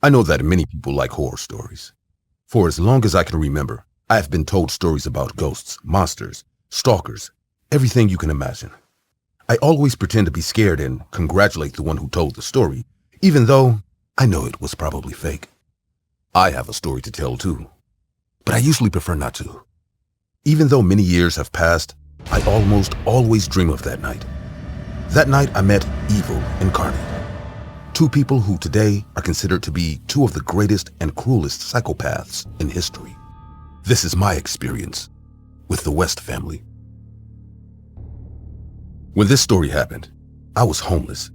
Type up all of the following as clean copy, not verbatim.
I know that many people like horror stories. For as long as I can remember, I have been told stories about ghosts, monsters, stalkers, everything you can imagine. I always pretend to be scared and congratulate the one who told the story, even though I know it was probably fake. I have a story to tell too, but I usually prefer not to. Even though many years have passed, I almost always dream of that night. That night I met evil incarnate. Two people who today are considered to be two of the greatest and cruelest psychopaths in history. This is my experience with the West family. When this story happened, I was homeless.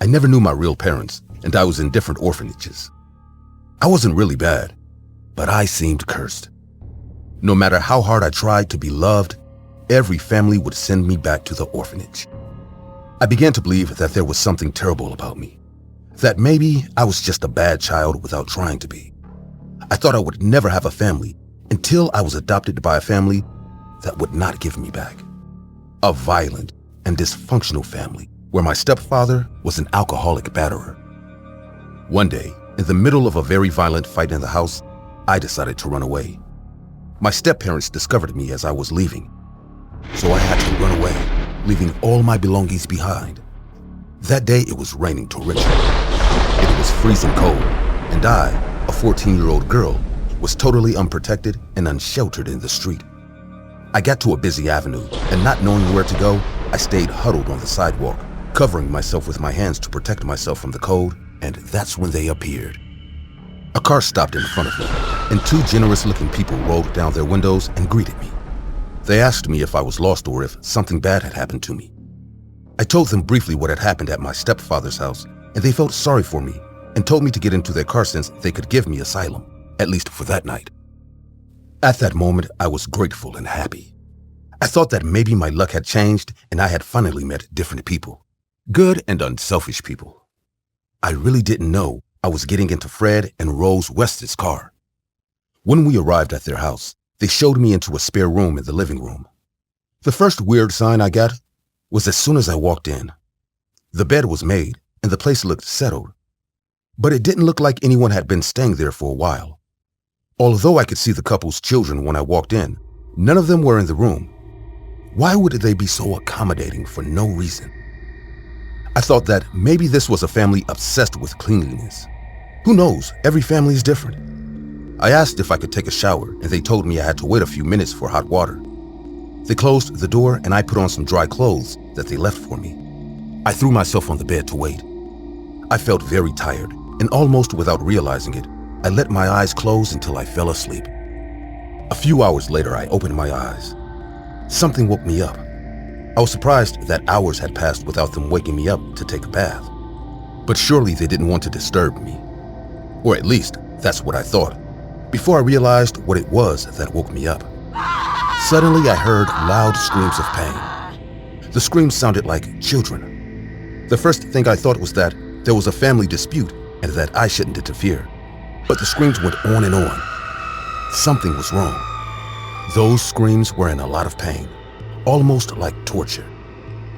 I never knew my real parents, and I was in different orphanages. I wasn't really bad, but I seemed cursed. No matter how hard I tried to be loved, every family would send me back to the orphanage. I began to believe that there was something terrible about me, that maybe I was just a bad child without trying to be. I thought I would never have a family until I was adopted by a family that would not give me back. A violent and dysfunctional family where my stepfather was an alcoholic batterer. One day, in the middle of a very violent fight in the house, I decided to run away. My step-parents discovered me as I was leaving, so I had to run away, leaving all my belongings behind. That day it was raining torrentially. It was freezing cold, and I, a 14-year-old girl, was totally unprotected and unsheltered in the street. I got to a busy avenue, and not knowing where to go, I stayed huddled on the sidewalk, covering myself with my hands to protect myself from the cold, and that's when they appeared. A car stopped in front of me, and two generous-looking people rolled down their windows and greeted me. They asked me if I was lost or if something bad had happened to me. I told them briefly what had happened at my stepfather's house, and they felt sorry for me and told me to get into their car since they could give me asylum, at least for that night. At that moment, I was grateful and happy. I thought that maybe my luck had changed and I had finally met different people, good and unselfish people. I really didn't know I was getting into Fred and Rose West's car. When we arrived at their house, they showed me into a spare room in the living room. The first weird sign I got was as soon as I walked in. The bed was made and the place looked settled, but it didn't look like anyone had been staying there for a while. Although I could see the couple's children when I walked in, none of them were in the room. Why would they be so accommodating for no reason? I thought that maybe this was a family obsessed with cleanliness. Who knows, every family is different. I asked if I could take a shower, and they told me I had to wait a few minutes for hot water. They closed the door, and I put on some dry clothes that they left for me. I threw myself on the bed to wait. I felt very tired, and almost without realizing it, I let my eyes close until I fell asleep. A few hours later, I opened my eyes. Something woke me up. I was surprised that hours had passed without them waking me up to take a bath. But surely they didn't want to disturb me. Or at least, that's what I thought, before I realized what it was that woke me up. Suddenly, I heard loud screams of pain. The screams sounded like children. The first thing I thought was that there was a family dispute and that I shouldn't interfere. But the screams went on and on. Something was wrong. Those screams were in a lot of pain, almost like torture.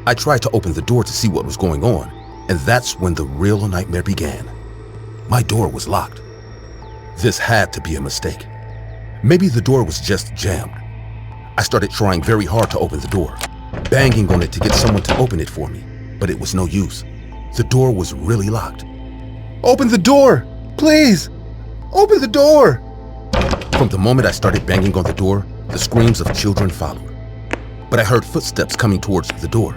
I tried to open the door to see what was going on, and that's when the real nightmare began. My door was locked. This had to be a mistake. Maybe the door was just jammed. I started trying very hard to open the door, banging on it to get someone to open it for me, but it was no use. The door was really locked. "Open the door! Please! Open the door!" From the moment I started banging on the door, the screams of children followed. But I heard footsteps coming towards the door.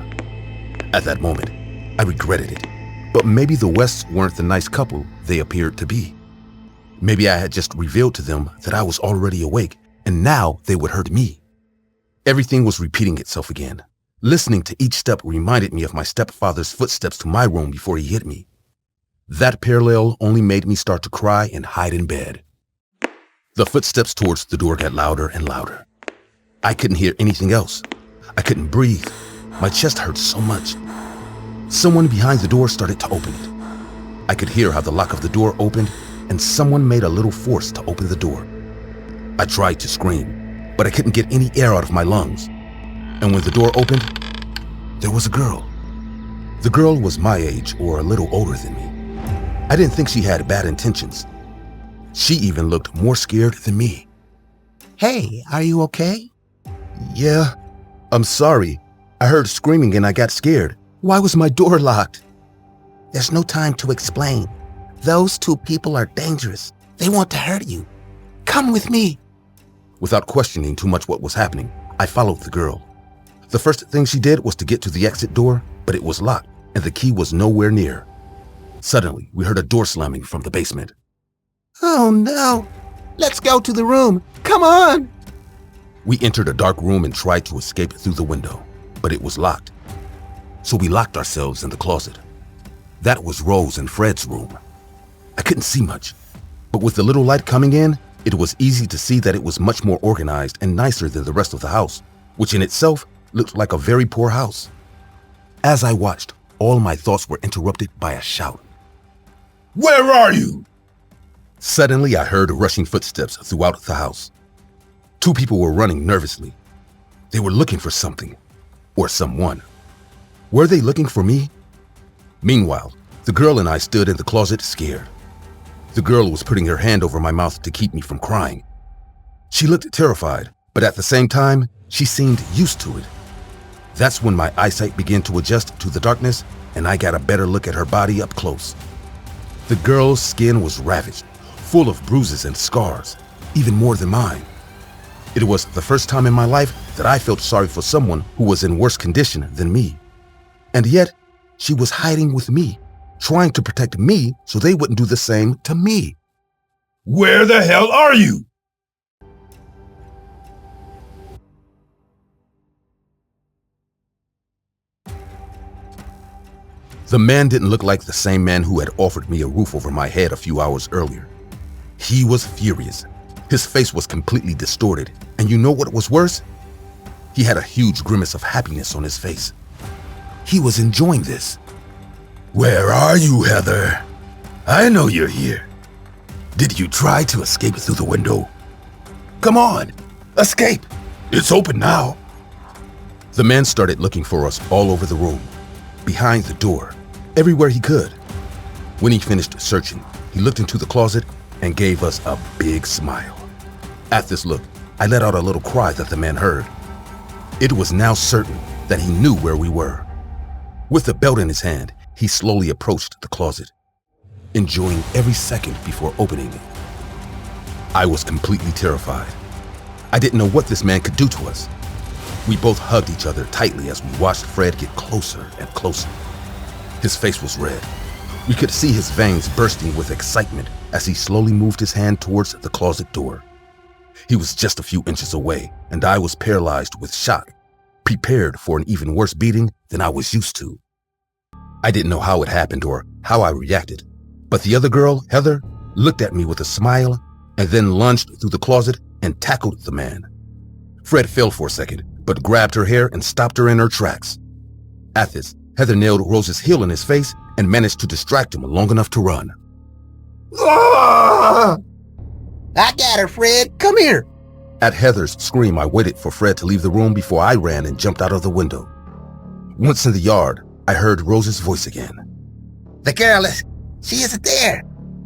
At that moment, I regretted it. But maybe the Wests weren't the nice couple they appeared to be. Maybe I had just revealed to them that I was already awake, and now they would hurt me. Everything was repeating itself again. Listening to each step reminded me of my stepfather's footsteps to my room before he hit me. That parallel only made me start to cry and hide in bed. The footsteps towards the door got louder and louder. I couldn't hear anything else. I couldn't breathe. My chest hurt so much. Someone behind the door started to open it. I could hear how the lock of the door opened, and someone made a little force to open the door. I tried to scream, but I couldn't get any air out of my lungs. And when the door opened, there was a girl. The girl was my age or a little older than me. I didn't think she had bad intentions. She even looked more scared than me. Hey, are you okay? Yeah, I'm sorry. I heard screaming and I got scared. Why was my door locked? There's no time to explain. Those two people are dangerous. They want to hurt you. Come with me. Without questioning too much what was happening, I followed the girl. The first thing she did was to get to the exit door, but it was locked and the key was nowhere near. Suddenly, we heard a door slamming from the basement. Oh no! Let's go to the room. Come on! We entered a dark room and tried to escape through the window, but it was locked. So we locked ourselves in the closet. That was Rose and Fred's room. I couldn't see much, but with the little light coming in, it was easy to see that it was much more organized and nicer than the rest of the house, which in itself looked like a very poor house. As I watched, all my thoughts were interrupted by a shout. "Where are you?" Suddenly, I heard rushing footsteps throughout the house. Two people were running nervously. They were looking for something, or someone. Were they looking for me? Meanwhile, the girl and I stood in the closet scared. The girl was putting her hand over my mouth to keep me from crying. She looked terrified, but at the same time, she seemed used to it. That's when my eyesight began to adjust to the darkness and I got a better look at her body up close. The girl's skin was ravaged, full of bruises and scars, even more than mine. It was the first time in my life that I felt sorry for someone who was in worse condition than me. And yet, she was hiding with me, trying to protect me so they wouldn't do the same to me. "Where the hell are you?" The man didn't look like the same man who had offered me a roof over my head a few hours earlier. He was furious. His face was completely distorted, and you know what was worse? He had a huge grimace of happiness on his face. He was enjoying this. "Where are you, Heather? I know you're here. Did you try to escape through the window? Come on, escape. It's open now." The man started looking for us all over the room, behind the door, everywhere he could. When he finished searching, he looked into the closet and gave us a big smile. At this look, I let out a little cry that the man heard. It was now certain that he knew where we were. With the belt in his hand, he slowly approached the closet, enjoying every second before opening it. I was completely terrified. I didn't know what this man could do to us. We both hugged each other tightly as we watched Fred get closer and closer. His face was red. We could see his veins bursting with excitement as he slowly moved his hand towards the closet door. He was just a few inches away, and I was paralyzed with shock, prepared for an even worse beating than I was used to. I didn't know how it happened or how I reacted, but the other girl, Heather, looked at me with a smile and then lunged through the closet and tackled the man. Fred fell for a second, but grabbed her hair and stopped her in her tracks. At this, Heather nailed Rose's heel in his face and managed to distract him long enough to run. Ah! I got her, Fred. Come here. At Heather's scream, I waited for Fred to leave the room before I ran and jumped out of the window. Once in the yard, I heard Rose's voice again. The girl she isn't there.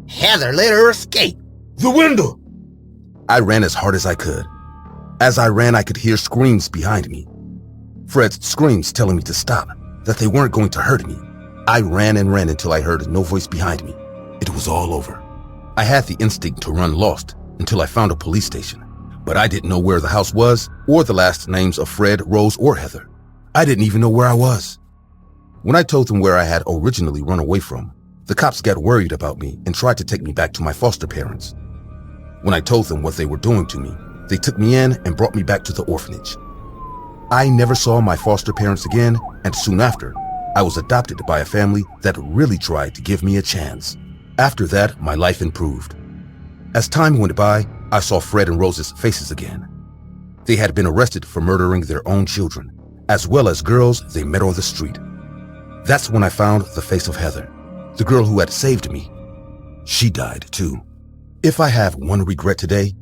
Heather let her escape. The window! I ran as hard as I could. As I ran, I could hear screams behind me. Fred's screams telling me to stop, that they weren't going to hurt me. I ran and ran until I heard no voice behind me. It was all over. I had the instinct to run lost until I found a police station, but I didn't know where the house was or the last names of Fred, Rose, or Heather. I didn't even know where I was. When I told them where I had originally run away from, the cops got worried about me and tried to take me back to my foster parents. When I told them what they were doing to me, they took me in and brought me back to the orphanage. I never saw my foster parents again, and soon after, I was adopted by a family that really tried to give me a chance. After that, my life improved. As time went by, I saw Fred and Rose's faces again. They had been arrested for murdering their own children, as well as girls they met on the street. That's when I found the face of Heather, the girl who had saved me. She died too. If I have one regret today,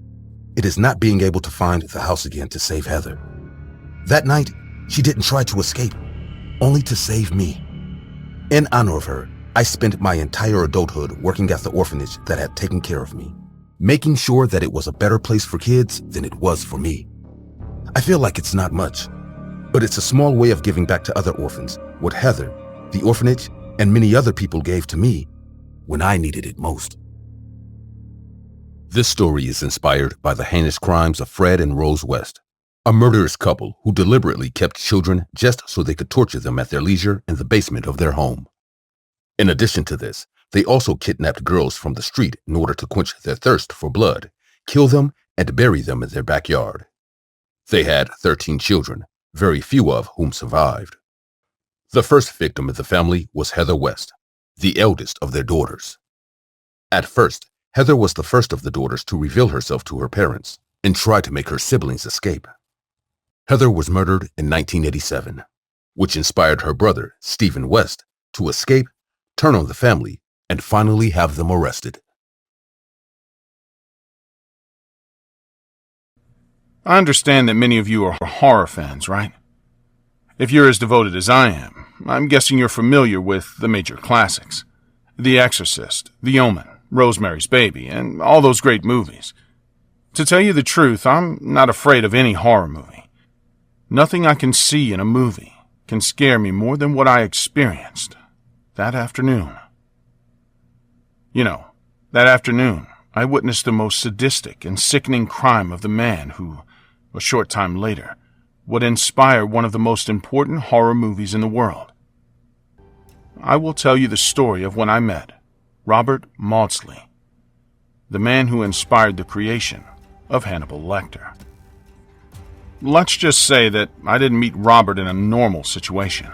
it is not being able to find the house again to save Heather. That night, she didn't try to escape, only to save me. In honor of her, I spent my entire adulthood working at the orphanage that had taken care of me, making sure that it was a better place for kids than it was for me. I feel like it's not much, but it's a small way of giving back to other orphans what Heather, the orphanage, and many other people gave to me when I needed it most. This story is inspired by the heinous crimes of Fred and Rose West, a murderous couple who deliberately kept children just so they could torture them at their leisure in the basement of their home. In addition to this, they also kidnapped girls from the street in order to quench their thirst for blood, kill them, and bury them in their backyard. They had 13 children, very few of whom survived. The first victim of the family was Heather West, the eldest of their daughters. At first, Heather was the first of the daughters to reveal herself to her parents and try to make her siblings escape. Heather was murdered in 1987, which inspired her brother, Stephen West, to escape, turn on the family, and finally have them arrested. I understand that many of you are horror fans, right? If you're as devoted as I am, I'm guessing you're familiar with the major classics. The Exorcist, The Omen, Rosemary's Baby, and all those great movies. To tell you the truth, I'm not afraid of any horror movie. Nothing I can see in a movie can scare me more than what I experienced that afternoon. You know, that afternoon, I witnessed the most sadistic and sickening crime of the man who, a short time later, would inspire one of the most important horror movies in the world. I will tell you the story of when I met Robert Maudsley, the man who inspired the creation of Hannibal Lecter. Let's just say that I didn't meet Robert in a normal situation.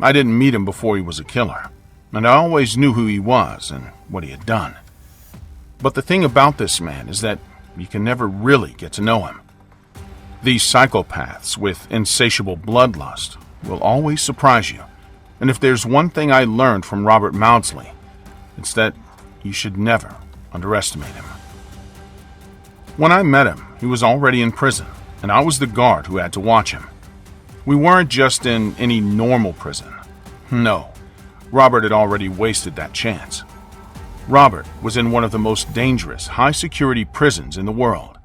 I didn't meet him before he was a killer, and I always knew who he was and what he had done. But the thing about this man is that you can never really get to know him. These psychopaths with insatiable bloodlust will always surprise you, and if there's one thing I learned from Robert Maudsley, it's that you should never underestimate him. When I met him, he was already in prison, and I was the guard who had to watch him. We weren't just in any normal prison. No, Robert had already wasted that chance. Robert was in one of the most dangerous, high-security prisons in the world.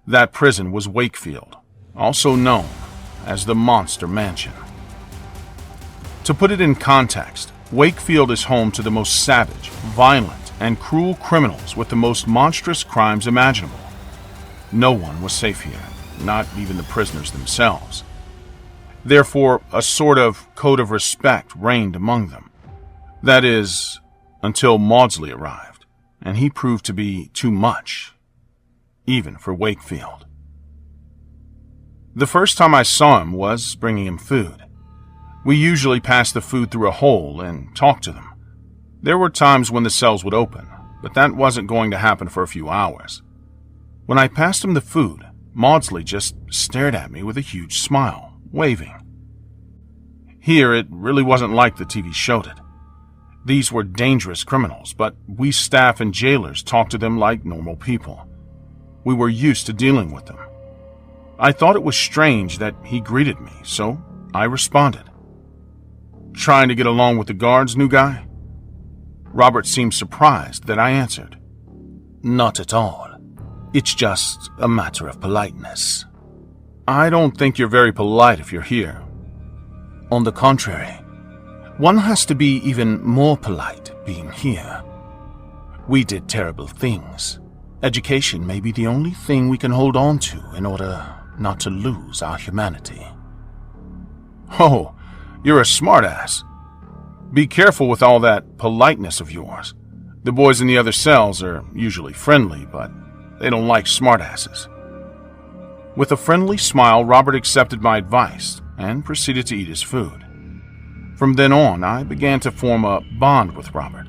That prison was Wakefield, also known as the Monster Mansion. To put it in context, Wakefield is home to the most savage, violent, and cruel criminals with the most monstrous crimes imaginable. No one was safe here, not even the prisoners themselves. Therefore, a sort of code of respect reigned among them. That is, until Maudsley arrived, and he proved to be too much, even for Wakefield. The first time I saw him was bringing him food. We usually passed the food through a hole and talked to them. There were times when the cells would open, but that wasn't going to happen for a few hours. When I passed him the food, Maudsley just stared at me with a huge smile, waving. Here, it really wasn't like the TV showed it. These were dangerous criminals, but we staff and jailers talked to them like normal people. We were used to dealing with them. I thought it was strange that he greeted me, so I responded. "Trying to get along with the guards, new guy?" Robert seemed surprised that I answered. "Not at all. It's just a matter of politeness." "I don't think you're very polite if you're here." "On the contrary, one has to be even more polite being here. We did terrible things. Education may be the only thing we can hold on to in order not to lose our humanity." "Oh, you're a smartass. Be careful with all that politeness of yours. The boys in the other cells are usually friendly, but they don't like smartasses." With a friendly smile, Robert accepted my advice and proceeded to eat his food. From then on, I began to form a bond with Robert.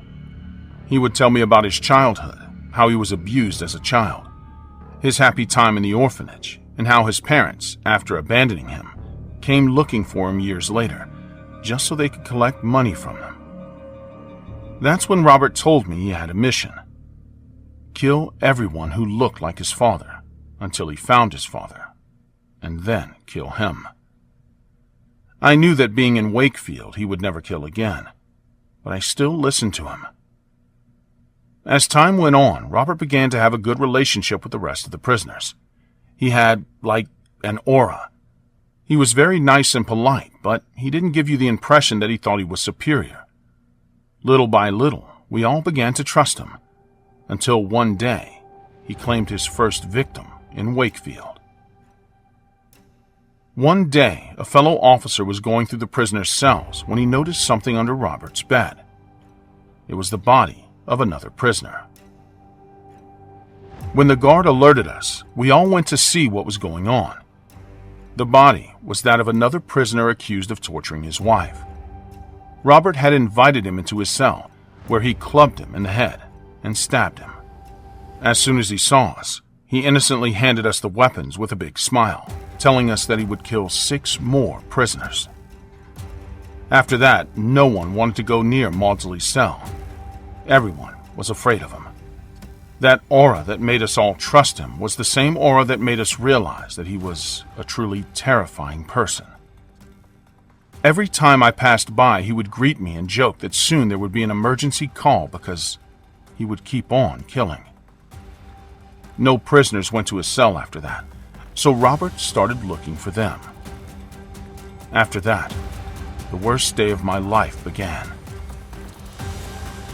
He would tell me about his childhood, how he was abused as a child, his happy time in the orphanage, and how his parents, after abandoning him, came looking for him years later, just so they could collect money from him. That's when Robert told me he had a mission. Kill everyone who looked like his father until he found his father, and then kill him. I knew that being in Wakefield he would never kill again, but I still listened to him. As time went on, Robert began to have a good relationship with the rest of the prisoners. He had, like, an aura. He was very nice and polite, but he didn't give you the impression that he thought he was superior. Little by little, we all began to trust him, until one day, he claimed his first victim in Wakefield. One day, a fellow officer was going through the prisoners' cells when he noticed something under Robert's bed. It was the body of another prisoner. When the guard alerted us, we all went to see what was going on. The body was that of another prisoner accused of torturing his wife. Robert had invited him into his cell, where he clubbed him in the head and stabbed him. As soon as he saw us, he innocently handed us the weapons with a big smile, telling us that he would kill 6 more prisoners. After that, no one wanted to go near Maudsley's cell. Everyone was afraid of him. That aura that made us all trust him was the same aura that made us realize that he was a truly terrifying person. Every time I passed by, he would greet me and joke that soon there would be an emergency call because he would keep on killing. No prisoners went to his cell after that, so Robert started looking for them. After that, the worst day of my life began.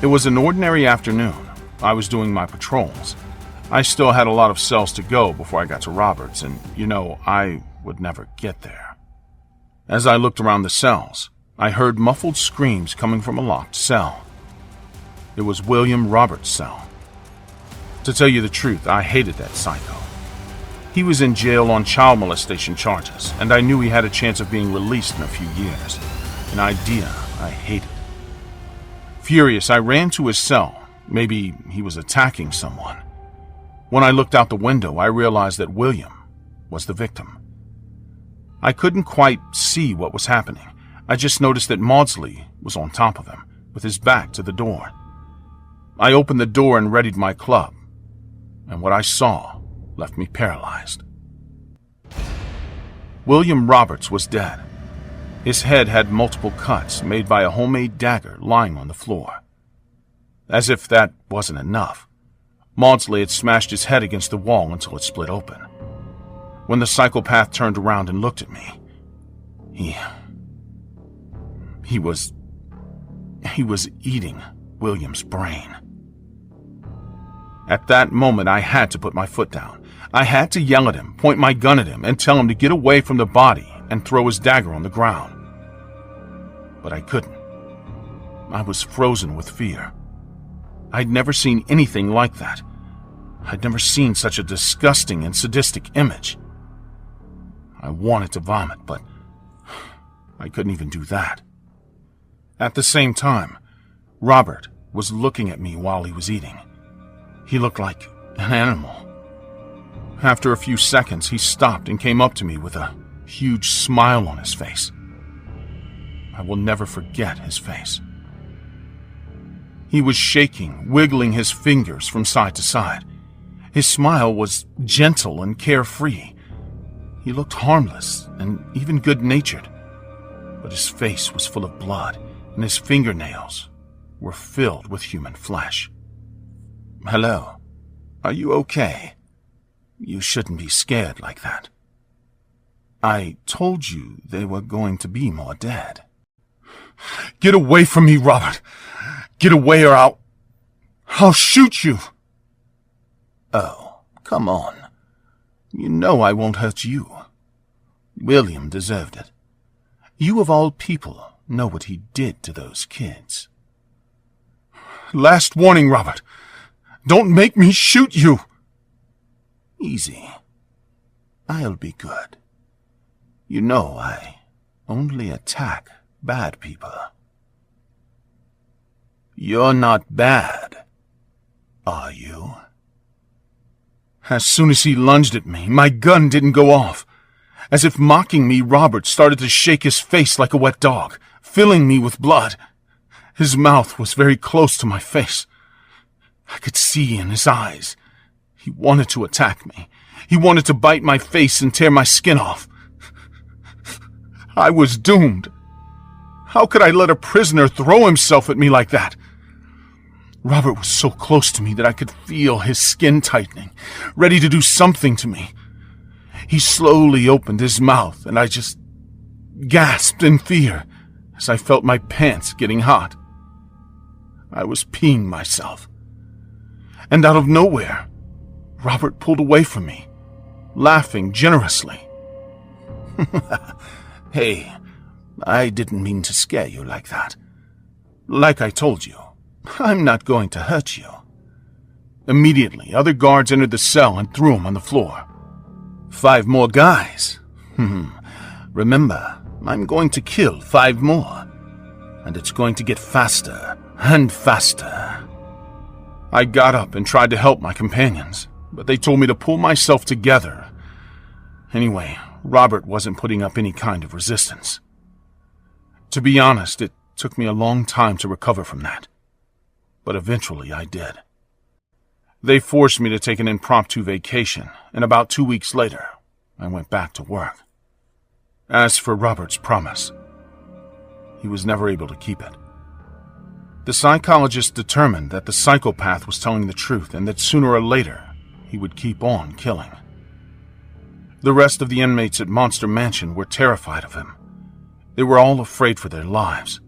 It was an ordinary afternoon. I was doing my patrols. I still had a lot of cells to go before I got to Robert's, and, I would never get there. As I looked around the cells, I heard muffled screams coming from a locked cell. It was William Roberts' cell. To tell you the truth, I hated that psycho. He was in jail on child molestation charges, and I knew he had a chance of being released in a few years. An idea I hated. Furious, I ran to his cell. Maybe he was attacking someone. When I looked out the window, I realized that William was the victim. I couldn't quite see what was happening. I just noticed that Maudsley was on top of him, with his back to the door. I opened the door and readied my club, and what I saw left me paralyzed. William Roberts was dead. His head had multiple cuts made by a homemade dagger lying on the floor. As if that wasn't enough, Maudsley had smashed his head against the wall until it split open. When the psychopath turned around and looked at me, he was eating William's brain. At that moment, I had to put my foot down. I had to yell at him, point my gun at him, and tell him to get away from the body and throw his dagger on the ground. But I couldn't. I was frozen with fear. I'd never seen anything like that. I'd never seen such a disgusting and sadistic image. I wanted to vomit, but I couldn't even do that. At the same time, Robert was looking at me while he was eating. He looked like an animal. After a few seconds, he stopped and came up to me with a huge smile on his face. I will never forget his face. He was shaking, wiggling his fingers from side to side. His smile was gentle and carefree. He looked harmless and even good-natured. But his face was full of blood, and his fingernails were filled with human flesh. "Hello. Are you okay? You shouldn't be scared like that. I told you they were going to be more dead." "Get away from me, Robert! Get away or I'll shoot you!" "Oh, come on. You know I won't hurt you. William deserved it. You of all people know what he did to those kids." "Last warning, Robert. Don't make me shoot you!" "Easy. I'll be good. You know I only attack bad people." "You're not bad, are you?" As soon as he lunged at me, my gun didn't go off. As if mocking me, Robert started to shake his face like a wet dog, filling me with blood. His mouth was very close to my face. I could see in his eyes. He wanted to attack me. He wanted to bite my face and tear my skin off. I was doomed. How could I let a prisoner throw himself at me like that? Robert was so close to me that I could feel his skin tightening, ready to do something to me. He slowly opened his mouth, and I just gasped in fear as I felt my pants getting hot. I was peeing myself. And out of nowhere, Robert pulled away from me, laughing generously. "Hey, I didn't mean to scare you like that. Like I told you, I'm not going to hurt you." Immediately, other guards entered the cell and threw him on the floor. 5 more guys. Remember, I'm going to kill 5 more. And it's going to get faster and faster. I got up and tried to help my companions, but they told me to pull myself together. Anyway, Robert wasn't putting up any kind of resistance. To be honest, it took me a long time to recover from that. But eventually I did. They forced me to take an impromptu vacation, and about 2 weeks later, I went back to work. As for Robert's promise, he was never able to keep it. The psychologist determined that the psychopath was telling the truth and that sooner or later he would keep on killing. The rest of the inmates at Monster Mansion were terrified of him. They were all afraid for their lives.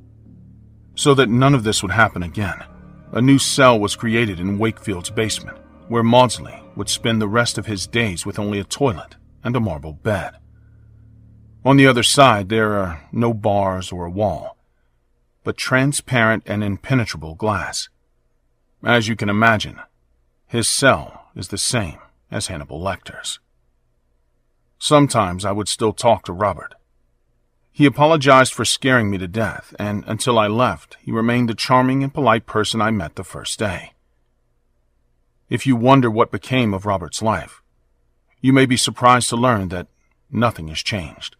So that none of this would happen again, a new cell was created in Wakefield's basement, where Maudsley would spend the rest of his days with only a toilet and a marble bed. On the other side, there are no bars or a wall, but transparent and impenetrable glass. As you can imagine, his cell is the same as Hannibal Lecter's. Sometimes I would still talk to Robert. He apologized for scaring me to death, and until I left, he remained the charming and polite person I met the first day. If you wonder what became of Robert's life, you may be surprised to learn that nothing has changed.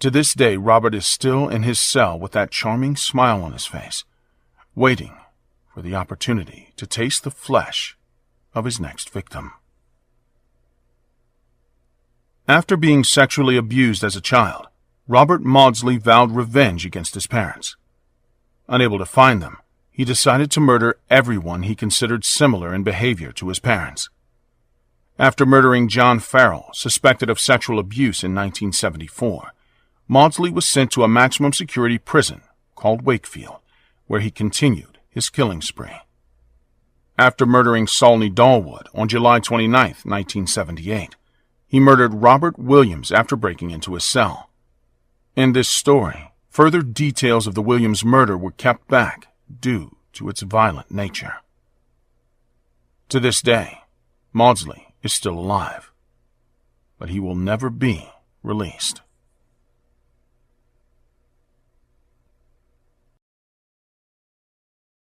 To this day, Robert is still in his cell with that charming smile on his face, waiting for the opportunity to taste the flesh of his next victim. After being sexually abused as a child, Robert Maudsley vowed revenge against his parents. Unable to find them, he decided to murder everyone he considered similar in behavior to his parents. After murdering John Farrell, suspected of sexual abuse in 1974, Maudsley was sent to a maximum security prison called Wakefield, where he continued his killing spree. After murdering Saulney Dahlwood on July 29, 1978, he murdered Robert Williams after breaking into his cell. In this story, further details of the Williams murder were kept back due to its violent nature. To this day, Maudsley is still alive, but he will never be released.